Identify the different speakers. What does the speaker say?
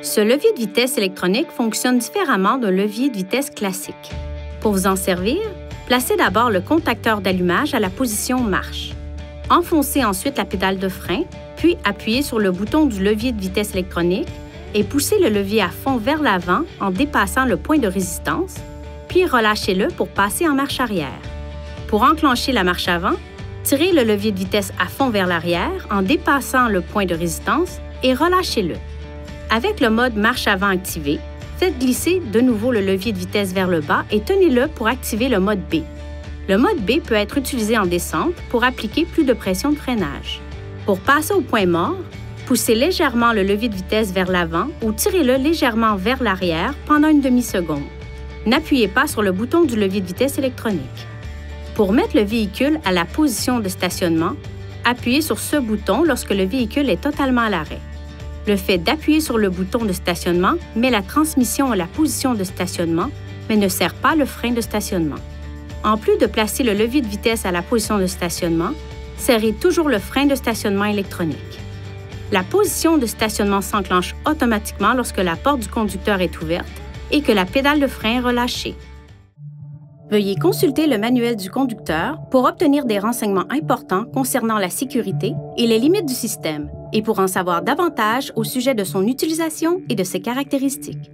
Speaker 1: Ce levier de vitesse électronique fonctionne différemment d'un levier de vitesse classique. Pour vous en servir, placez d'abord le contacteur d'allumage à la position marche. Enfoncez ensuite la pédale de frein, puis appuyez sur le bouton du levier de vitesse électronique et poussez le levier à fond vers l'avant en dépassant le point de résistance, puis relâchez-le pour passer en marche arrière. Pour enclencher la marche avant, tirez le levier de vitesse à fond vers l'arrière en dépassant le point de résistance et relâchez-le. Avec le mode marche avant activé, faites glisser de nouveau le levier de vitesse vers le bas et tenez-le pour activer le mode B. Le mode B peut être utilisé en descente pour appliquer plus de pression de freinage. Pour passer au point mort, poussez légèrement le levier de vitesse vers l'avant ou tirez-le légèrement vers l'arrière pendant une demi-seconde. N'appuyez pas sur le bouton du levier de vitesse électronique. Pour mettre le véhicule à la position de stationnement, appuyez sur ce bouton lorsque le véhicule est totalement à l'arrêt. Le fait d'appuyer sur le bouton de stationnement met la transmission à la position de stationnement, mais ne sert pas le frein de stationnement. En plus de placer le levier de vitesse à la position de stationnement, serrez toujours le frein de stationnement électronique. La position de stationnement s'enclenche automatiquement lorsque la porte du conducteur est ouverte et que la pédale de frein est relâchée. Veuillez consulter le manuel du conducteur pour obtenir des renseignements importants concernant la sécurité et les limites du système et pour en savoir davantage au sujet de son utilisation et de ses caractéristiques.